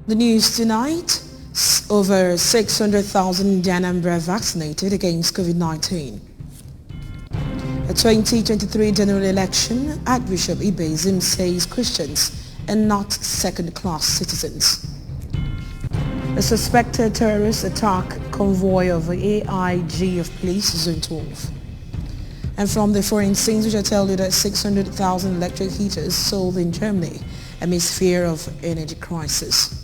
The news tonight, over 600,000 in Anambra vaccinated against COVID-19. A 2023 general election, Archbishop Ibezim says Christians are not second-class citizens. A suspected terrorist attack convoy of AIG of Police Zone 12. And from the foreign scenes, we shall tell you that 600,000 electric heaters sold in Germany amidst fear of energy crisis.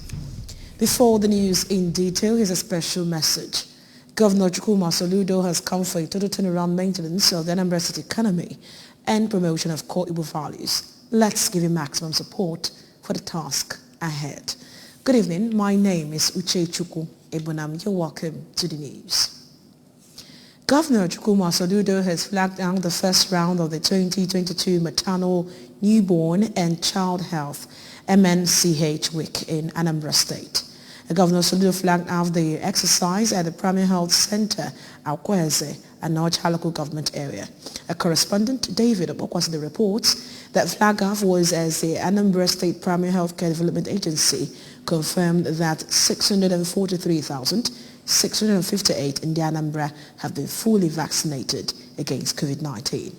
Before the news in detail, here's a special message. Governor Chukwuma Soludo has come for a total turnaround maintenance of the Anambra State economy and promotion of core Igbo values. Let's give him maximum support for the task ahead. Good evening. My name is Uche Chukwu Ebonam. You're welcome to the news. Governor Chukwuma Soludo has flagged down the first round of the 2022 Maternal, Newborn and Child Health MNCH Week in Anambra State. Governor Soludo flagged out the exercise at the Primary Health Center, Akweze, and North local government area. A correspondent, David Obokwasi, reports that flag off was as the Anambra State Primary Healthcare Development Agency confirmed that 643,658 in the Anambra have been fully vaccinated against COVID-19.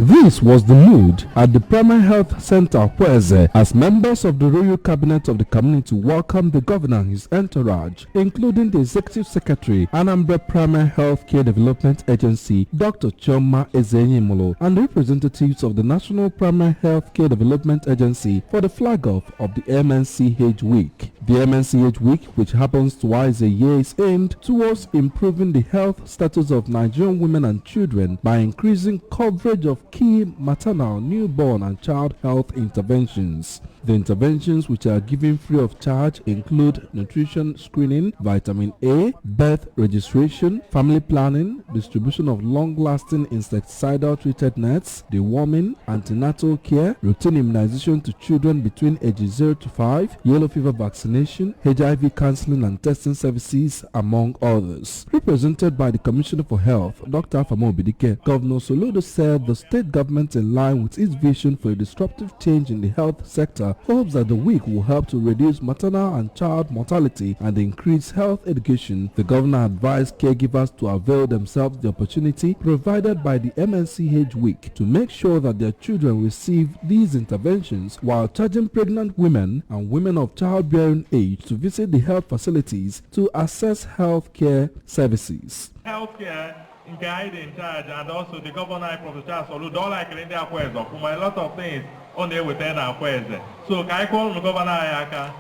This was the mood at the Primary Health Center Akweze as members of the Royal Cabinet of the community welcomed the governor and his entourage, including the Executive Secretary, Anambra Primary Health Care Development Agency, Dr. Chioma Ezenyemolo, and representatives of the National Primary Health Care Development Agency for the flag-off of the MNCH Week. The MNCH Week, which happens twice a year, is aimed towards improving the health status of Nigerian women and children by increasing coverage of key maternal, newborn and child health interventions. The interventions, which are given free of charge, include nutrition screening, vitamin A, birth registration, family planning, distribution of long-lasting insecticidal treated nets, deworming, antenatal care, routine immunization to children between ages 0 to 5, yellow fever vaccination, HIV counseling and testing services, among others. Represented by the Commissioner for Health, Dr. Afamo Obidike, Governor Soludo said the state government, in line with its vision for a disruptive change in the health sector, hopes that the week will help to reduce maternal and child mortality and increase health education. The governor advised caregivers to avail themselves the opportunity provided by the MNCH Week to make sure that their children receive these interventions, while charging pregnant women and women of childbearing age to visit the health facilities to access health care services. Healthcare guide in charge, and also the governor, Professor Charles Soludo, don't like in India for a lot of things on there within our Akweze. So can I call the governor Ayaka?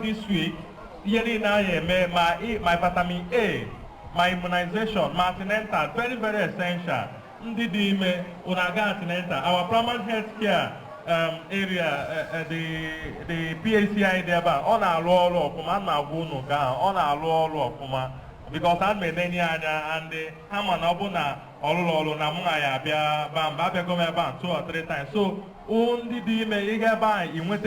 This week, my vitamin A, my immunization, my antenatal, very, very essential. Our primary health care area, the PACI there, on our law, on our law, because I'm a many and I'm an abuna all na mungaya bia bamba be come ban 2 or 3 times. So only the me buy in with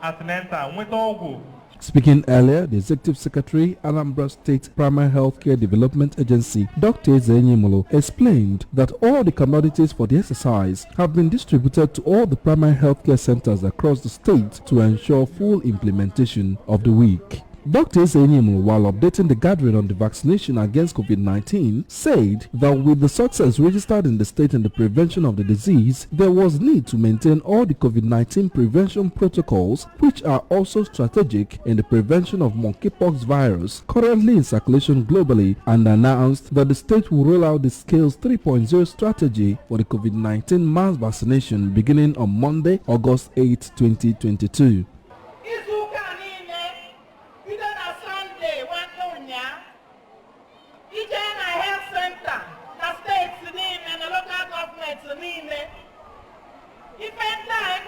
Atlanta with Ogu. Speaking earlier, the Executive Secretary, Anambra State Primary Healthcare Development Agency, Dr. Ezenyemolo, explained that all the commodities for the exercise have been distributed to all the primary healthcare centers across the state to ensure full implementation of the week. Dr. Ezenyemolo, while updating the gathering on the vaccination against COVID-19, said that with the success registered in the state in the prevention of the disease, there was need to maintain all the COVID-19 prevention protocols, which are also strategic in the prevention of monkeypox virus currently in circulation globally, and announced that the state will roll out the Scales 3.0 strategy for the COVID-19 mass vaccination beginning on Monday, August 8, 2022. Ifenda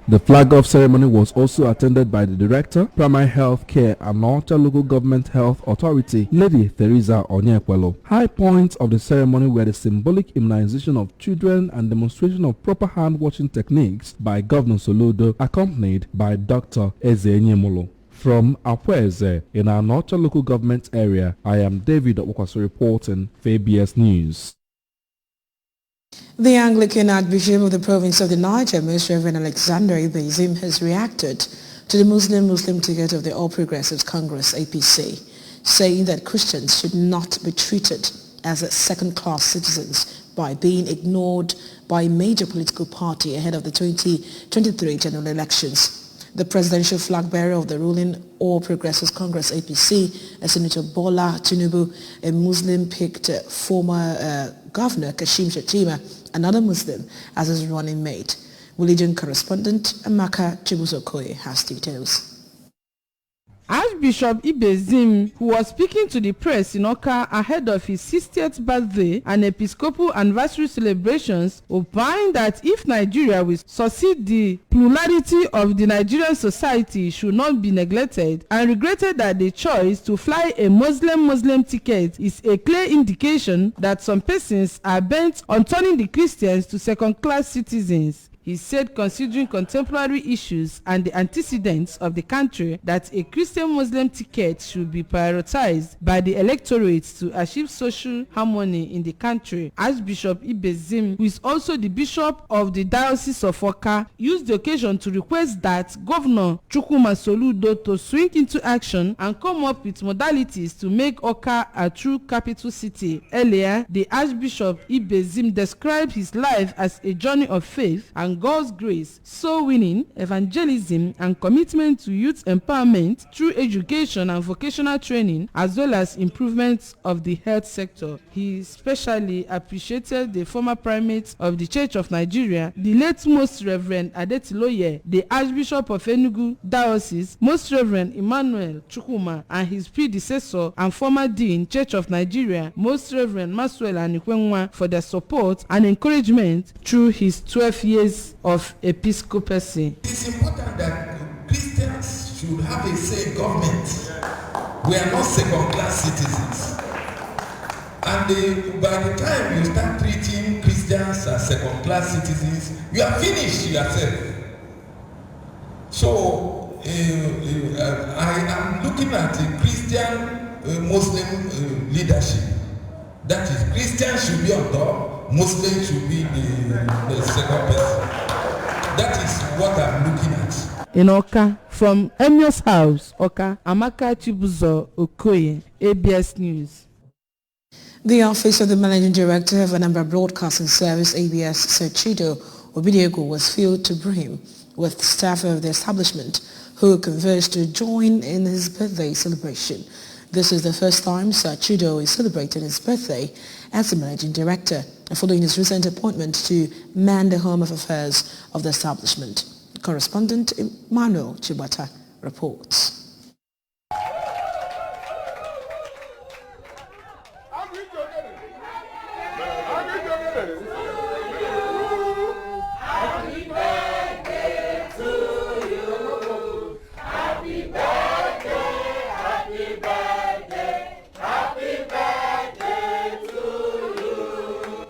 The flag-off ceremony was also attended by the Director, Primary Health Care and North Local Government Health Authority, Lady Theresa Onyekwelo. High points of the ceremony were the symbolic immunization of children and demonstration of proper hand-washing techniques by Governor Soludo, accompanied by Dr. Ezenyemolo. From Akweze, in our North Local Government area, I am David Okwaso reporting for ABS News. The Anglican Archbishop of the province of the Niger, Most Reverend Alexander Ibezim, has reacted to the Muslim ticket of the All Progressives Congress APC, saying that Christians should not be treated as second-class citizens by being ignored by a major political party ahead of the 2023 general elections. The presidential flag bearer of the ruling All Progressives Congress APC, Senator Bola Tinubu, a Muslim-picked former Governor Kashim Shettima, another Muslim, as his running mate. Religion correspondent Amaka Chibuzokoye has details. Archbishop Ibezim, who was speaking to the press in Oka ahead of his 60th birthday and Episcopal anniversary celebrations, opined that if Nigeria will succeed, the plurality of the Nigerian society should not be neglected, and regretted that the choice to fly a Muslim ticket is a clear indication that some persons are bent on turning the Christians to second-class citizens. He said, considering contemporary issues and the antecedents of the country, that a Christian-Muslim ticket should be prioritized by the electorate to achieve social harmony in the country. Archbishop Ibezim, who is also the Bishop of the Diocese of Oka, used the occasion to request that Governor Chukwuma Soludo to swing into action and come up with modalities to make Oka a true capital city. Earlier, the Archbishop Ibezim described his life as a journey of faith and God's grace, soul winning, evangelism, and commitment to youth empowerment through education and vocational training, as well as improvements of the health sector. He especially appreciated the former primate of the Church of Nigeria, the late Most Reverend Adetiloye, the Archbishop of Enugu Diocese, Most Reverend Emmanuel Chukwuma, and his predecessor and former Dean, Church of Nigeria, Most Reverend Maxwell Anikwenwa, for their support and encouragement through his 12 years of episcopacy. It's important that Christians should have a say in government. We are not second-class citizens. And by the time you start treating Christians as second-class citizens, you are finished yourself. So I am looking at a Christian-Muslim leadership. That is, Christians should be on top, Muslims should be the second person. That is what I'm looking at. In Oka, from Emio's house, Oka, Amaka Chibuzo Okoye, ABS News. The office of the Managing Director of Anambra Broadcasting Service, ABS, Serchido Obidiego, was filled to brim with staff of the establishment who converged to join in his birthday celebration. This is the first time Serchido is celebrating his birthday as the Managing Director, following his recent appointment to man the Home of Affairs of the establishment. Correspondent Emmanuel Chibata reports.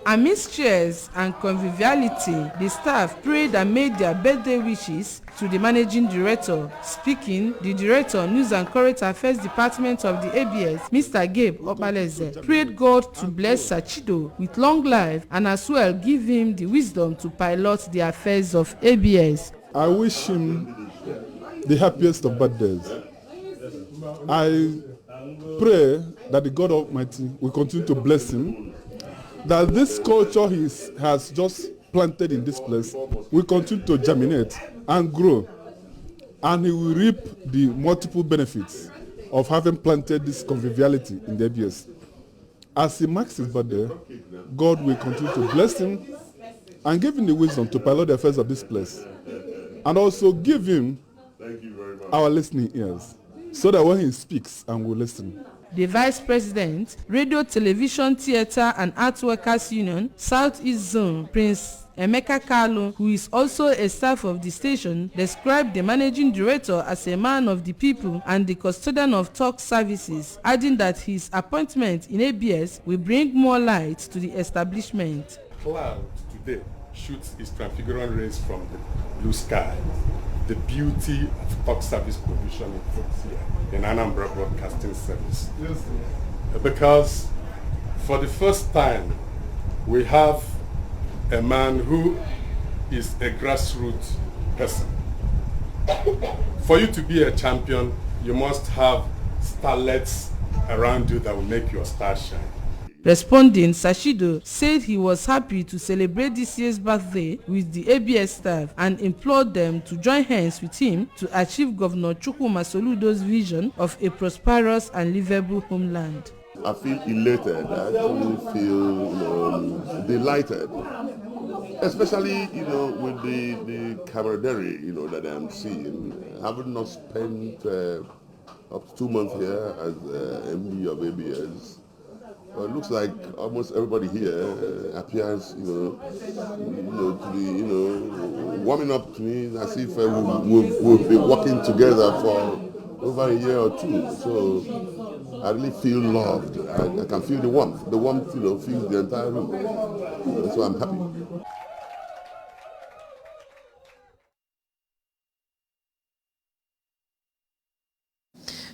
Amidst cheers and conviviality, the staff prayed and made their birthday wishes to the Managing Director. Speaking, the Director of News and Current Affairs Department of the ABS, Mr. Gabe Opaleze, prayed God to bless Serchido with long life and as well give him the wisdom to pilot the affairs of ABS. I wish him the happiest of birthdays. I pray that the God Almighty will continue to bless him, that this culture he has just planted in this place will continue to germinate and grow, and he will reap the multiple benefits of having planted this conviviality in the ABS. As he marks his birthday, God will continue to bless him and give him the wisdom to pilot the affairs of this place, and also give him our listening ears, so that when he speaks and we listen. The Vice President, Radio, Television, Theatre and Art Workers Union, Southeast Zone, Prince Emeka Kalu, who is also a staff of the station, described the managing director as a man of the people and the custodian of talk services, adding that his appointment in ABS will bring more light to the establishment. Cloud today shoots its transfiguring rays from the blue sky. The beauty of talk service provision in Anambra Broadcasting Service. Yes. Because for the first time, we have a man who is a grassroots person. For you to be a champion, you must have starlets around you that will make your star shine. Responding, Sashido said he was happy to celebrate this year's birthday with the ABS staff and implored them to join hands with him to achieve Governor Chukwuma Soludo's vision of a prosperous and livable homeland. I feel elated. I actually feel delighted, especially with the camaraderie that I'm seeing. Having not spent up to 2 months here as MD of ABS. It looks like almost everybody here appears, to be, warming up to me as if we've been working together for over a year or two. So I really feel loved. I can feel the warmth. The warmth, fills the entire room. So I'm happy.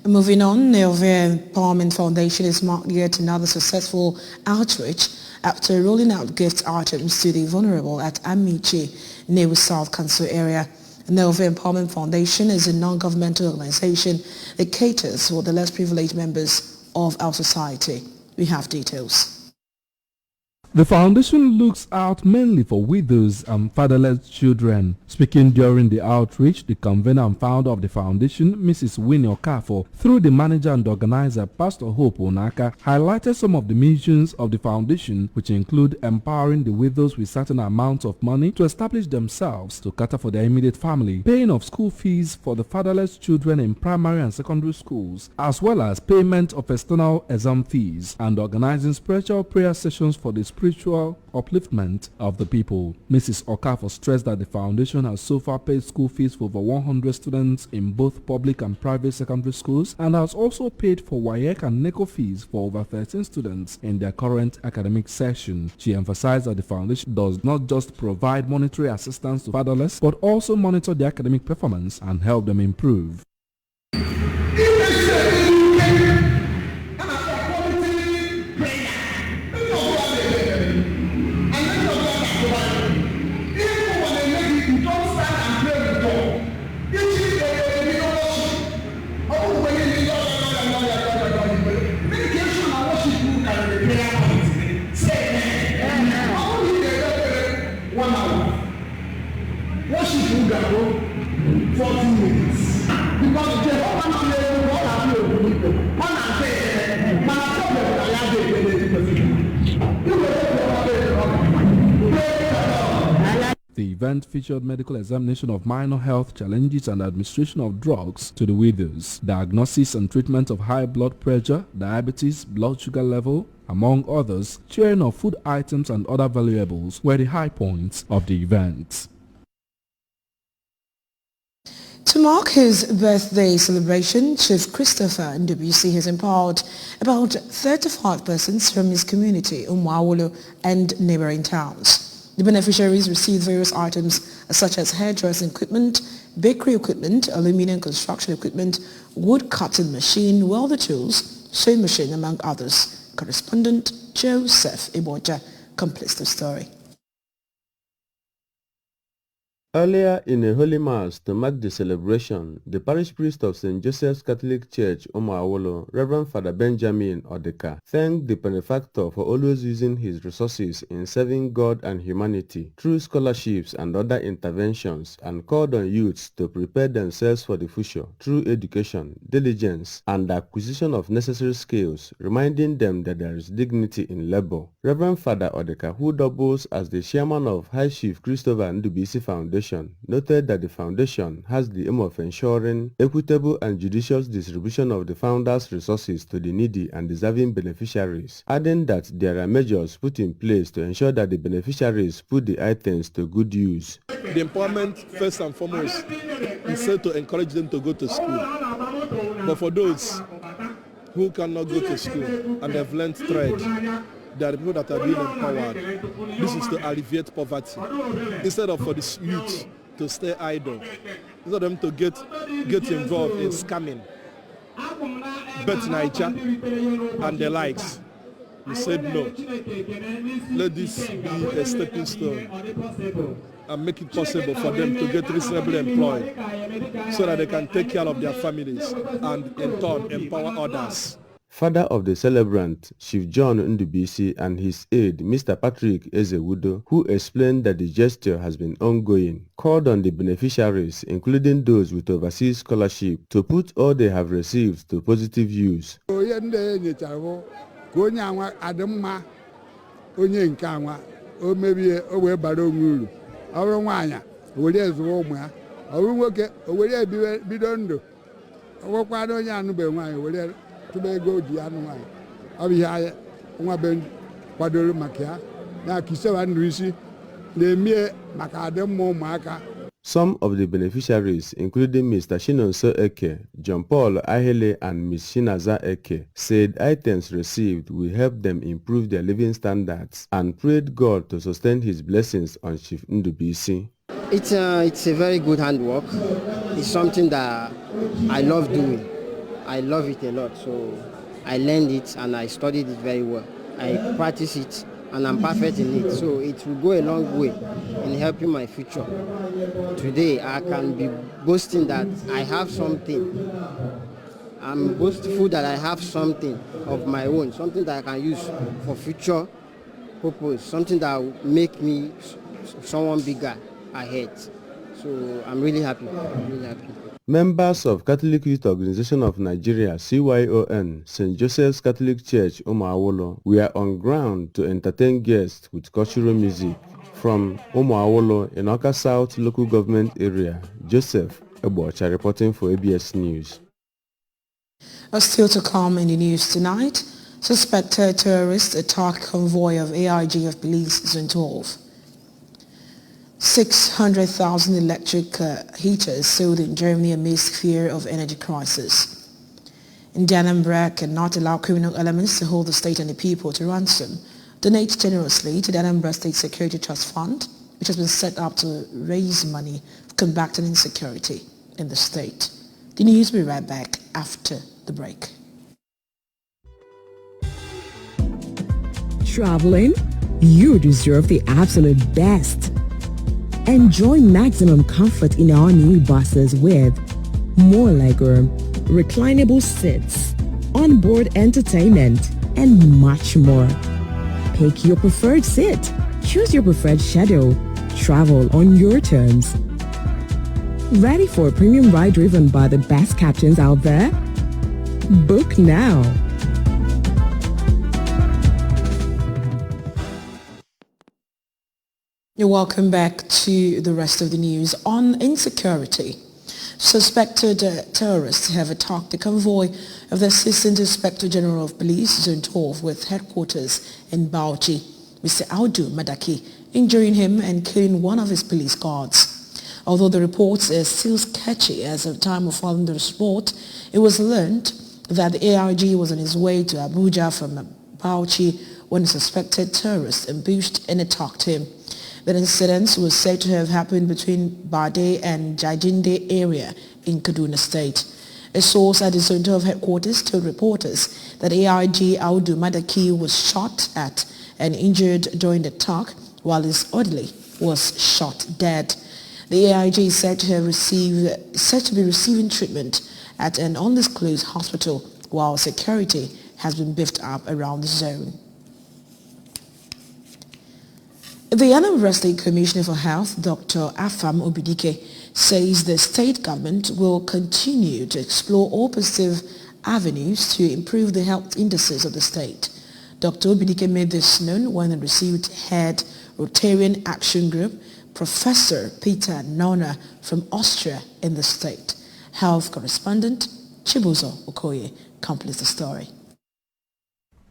Moving on, Neovia Empowerment Foundation is marked yet another successful outreach after rolling out gift items to the vulnerable at Amici, Newu South Council area. Neovia Empowerment Foundation is a non-governmental organization that caters for the less privileged members of our society. We have details. The foundation looks out mainly for widows and fatherless children. Speaking during the outreach, the convener and founder of the foundation, Mrs. Winnie Okafor, through the manager and organizer, Pastor Hope Onaka, highlighted some of the missions of the foundation, which include empowering the widows with certain amounts of money to establish themselves to cater for their immediate family, paying of school fees for the fatherless children in primary and secondary schools, as well as payment of external exam fees, and organizing spiritual prayer sessions for the spiritual upliftment of the people. Mrs. Okafor stressed that the foundation has so far paid school fees for over 100 students in both public and private secondary schools and has also paid for WAEC and NECO fees for over 13 students in their current academic session. She emphasized that the foundation does not just provide monetary assistance to fatherless, but also monitor their academic performance and help them improve. The event featured medical examination of minor health challenges and administration of drugs to the widows, diagnosis and treatment of high blood pressure, diabetes, blood sugar level, among others. Sharing of food items and other valuables were the high points of the event. To mark his birthday celebration, Chief Christopher Ndubuisi has empowered about 35 persons from his community, Umuawulu, and neighboring towns. The beneficiaries received various items such as hairdressing equipment, bakery equipment, aluminum construction equipment, wood cutting machine, welder tools, sewing machine, among others. Correspondent Joseph Iboja completes the story. Earlier in a holy mass to mark the celebration, the parish priest of St. Joseph's Catholic Church, Umuawulu, Reverend Father Benjamin Odeka, thanked the benefactor for always using his resources in serving God and humanity through scholarships and other interventions, and called on youths to prepare themselves for the future through education, diligence, and the acquisition of necessary skills, reminding them that there is dignity in labor. Reverend Father Odeka, who doubles as the chairman of High Chief Christopher Ndubuisi Foundation, Foundation noted that the foundation has the aim of ensuring equitable and judicious distribution of the founder's resources to the needy and deserving beneficiaries, adding that there are measures put in place to ensure that the beneficiaries put the items to good use. The empowerment, first and foremost, is said to encourage them to go to school. But for those who cannot go to school and have learned trade, there are people that are being empowered. This is to alleviate poverty. Instead of for the youth to stay idle, instead of them to get involved in scamming, Bet Niger and the likes. We said no. Let this be a stepping stone and make it possible for them to get reasonably employed so that they can take care of their families and in turn empower others. Father of the celebrant, Chief John Ndubisi, and his aide, Mr. Patrick Ezewudo, who explained that the gesture has been ongoing, called on the beneficiaries, including those with overseas scholarship, to put all they have received to positive use. Some of the beneficiaries, including Mr. Shinonso Eke, John Paul Ahele, and Ms. Shinaza Eke, said items received will help them improve their living standards and prayed God to sustain his blessings on Chief Ndubisi. It's a very good handwork. It's something that I love doing. I love it a lot, so I learned it and I studied it very well. I practice it and I'm perfect in it, so it will go a long way in helping my future. Today I can be boasting that I have something. I'm boastful that I have something of my own, something that I can use for future purpose, something that will make me someone bigger ahead. So I'm really happy. Members of Catholic Youth Organization of Nigeria, CYON, St. Joseph's Catholic Church, Umuawolo, were on ground to entertain guests with cultural music. From Umuawolo in Awka South local government area, Joseph Ebocha reporting for ABS News. Still to come in the news tonight, suspected terrorists attack convoy of AIG of Police Zone 12. 600,000 electric heaters sold in Germany amidst fear of energy crisis. Indian Anambra cannot allow criminal elements to hold the state and the people to ransom. Donate generously to the Anambra State Security Trust Fund, which has been set up to raise money for combating insecurity in the state. The news will be right back after the break. Traveling? You deserve the absolute best. Enjoy maximum comfort in our new buses with more legroom, reclinable seats, onboard entertainment, and much more. Pick your preferred seat. Choose your preferred schedule. Travel on your terms. Ready for a premium ride driven by the best captains out there? Book now. You're welcome back to the rest of the news. On insecurity, suspected terrorists have attacked the convoy of the Assistant Inspector General of Police, Zone 12, with headquarters in Bauchi, Mr. Audu Madaki, injuring him and killing one of his police guards. Although the reports are still sketchy as of the time of filing the report, it was learned that the AIG was on his way to Abuja from Bauchi when a suspected terrorist ambushed and attacked him. The incident was said to have happened between Bade and Jajinde area in Kaduna State. A source at the Zone 12 headquarters told reporters that AIG Audu Madaki was shot at and injured during the attack, while his orderly was shot dead. The AIG is said to be receiving treatment at an undisclosed hospital, while security has been beefed up around the zone. The Anambra State Commissioner for Health, Dr. Afam Obidike, says the state government will continue to explore all positive avenues to improve the health indices of the state. Dr. Obidike made this known when he received head Rotarian Action Group Professor Peter Nona from Austria in the state. Health correspondent Chibuzo Okoye completes the story.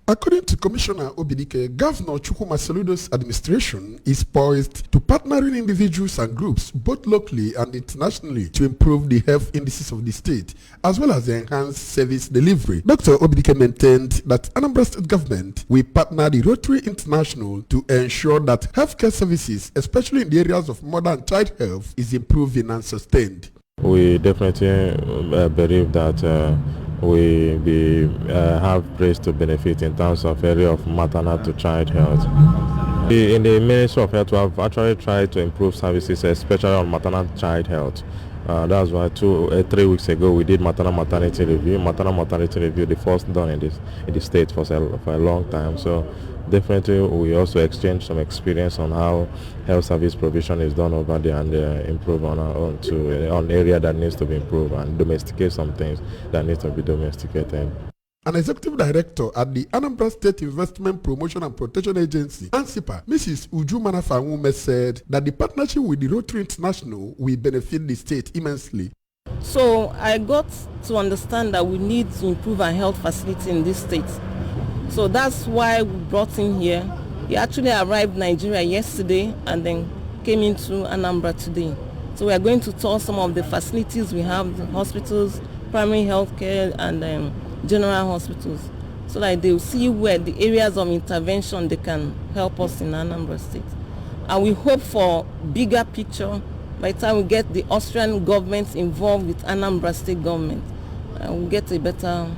According to Commissioner Obidike, Governor Chukwuma Soludo's administration is poised to partner with individuals and groups, both locally and internationally, to improve the health indices of the state, as well as enhance service delivery. Dr. Obidike maintained that Anambra State government will partner the Rotary International to ensure that healthcare services, especially in the areas of mother and child health, is improving and sustained. We definitely believe that we have place to benefit in terms of area of maternal to child health. In the Ministry of Health, we have actually tried to improve services, especially on maternal child health. That's why 3 weeks ago we did maternal maternity review. Maternal maternity review, the first done in the state for a long time. So definitely we also exchange some experience on how health service provision is done over there and improve on our own to on area that needs to be improved and domesticate some things that need to be domesticated. An executive director at the Anambra State Investment Promotion and Protection Agency, ANSIPA, Mrs. Uju Manafanwume, said that the partnership with the Rotary International will benefit the state immensely. So I got to understand that we need to improve our health facility in this state. So that's why we brought him here. He actually arrived in Nigeria yesterday and then came into Anambra today. So we are going to tour some of the facilities we have, the hospitals, primary health care and general hospitals, so that they will see where the areas of intervention they can help us in Anambra State. And we hope for bigger picture by the time we get the Austrian government involved with Anambra State government, we'll get a better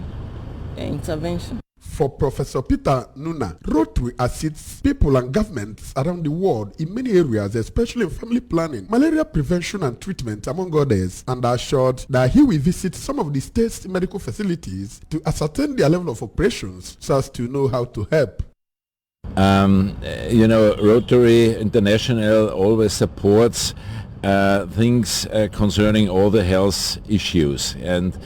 intervention. For Professor Peter Nuna, Rotary assists people and governments around the world in many areas, especially in family planning, malaria prevention and treatment, among others, and assured that he will visit some of the state's medical facilities to ascertain their level of operations so as to know how to help. Rotary International always supports things concerning all the health issues, and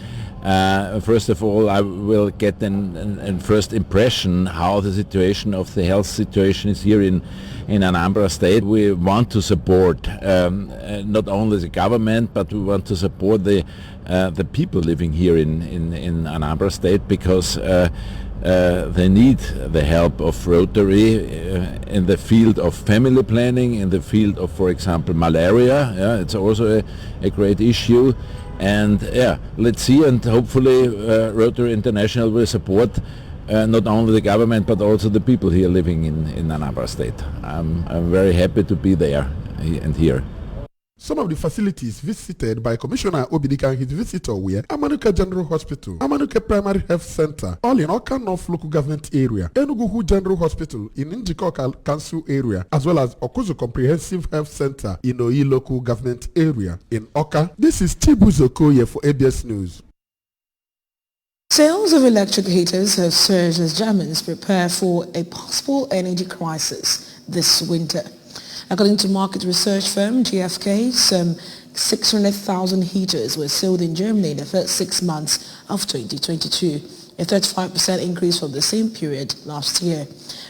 first of all, I will get an first impression how the situation of the health situation is here in Anambra State. We want to support not only the government, but we want to support the people living here in Anambra State, because they need the help of Rotary in the field of family planning, in the field of, for example, malaria. It's also a great issue. And let's see, and hopefully Rotary International will support not only the government but also the people here living in Anambra State. I'm very happy to be there and here. Some of the facilities visited by Commissioner Obidike and his visitor were Amanuka General Hospital, Amanuka Primary Health Center, all in Oka North Local Government Area, Enugu General Hospital in Njikoka Council Area, as well as Okuzu Comprehensive Health Center in Oyi Local Government Area in Oka. This is Chibuzo Okoye for ABS News. Sales of electric heaters have surged as Germans prepare for a possible energy crisis this winter. According to market research firm GfK, some 600,000 heaters were sold in Germany in the first 6 months of 2022, a 35% increase from the same period last year.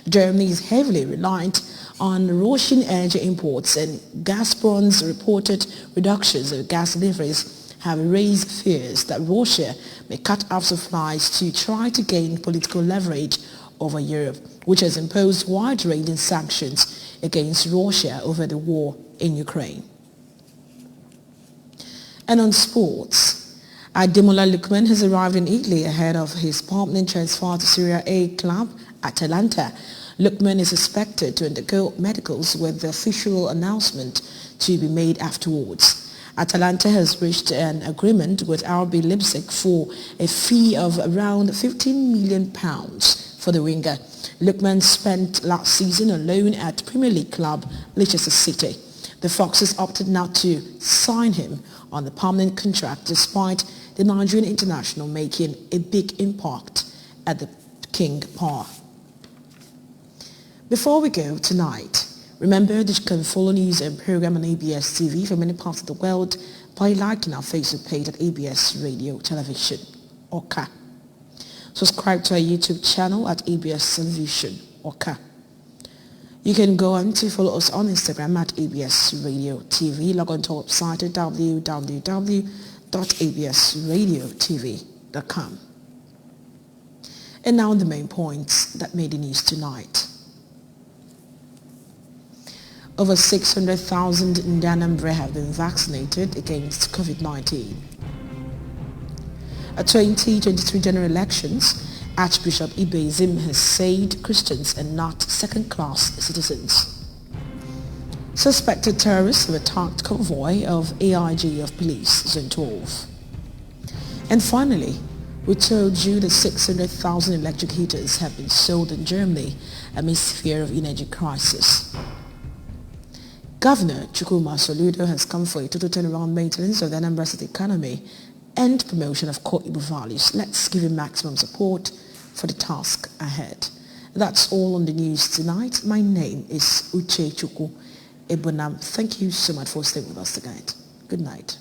Germany is heavily reliant on Russian energy imports, and Gazprom's reported reductions of gas deliveries have raised fears that Russia may cut off supplies to try to gain political leverage over Europe, which has imposed wide-ranging sanctions against Russia over the war in Ukraine. And on sports, Ademola Lookman has arrived in Italy ahead of his permanent transfer to Serie A club Atalanta. Lookman is expected to undergo medicals, with the official announcement to be made afterwards. Atalanta has reached an agreement with RB Leipzig for a fee of around £15 million for the winger. Lookman spent last season on loan at Premier League club Leicester City. The Foxes opted not to sign him on the permanent contract, despite the Nigerian international making a big impact at the King Power. Before we go tonight, remember that you can follow news and program on ABS TV from many parts of the world by liking our Facebook page at ABS Radio Television, OKA. Subscribe to our YouTube channel at ABS Television, OKA. You can go on to follow us on Instagram at ABS Radio TV. Log on to our website at www.absradiotv.com. And now the main points that made the news tonight. Over 600,000 in Anambra have been vaccinated against COVID-19. At 2023 general elections, Archbishop Ibezim has said Christians are not second-class citizens. Suspected terrorists have attacked convoy of AIG of Police, Zone 12. And finally, we told you that 600,000 electric heaters have been sold in Germany amidst fear of energy crisis. Governor Chukwuma Soludo has come for a total turnaround maintenance of the Anambra State economy and promotion of core Igbo values. Let's give him maximum support for the task ahead. That's all on the news tonight. My name is Uche Chukwu Ebonam. Thank you so much for staying with us tonight. Good night.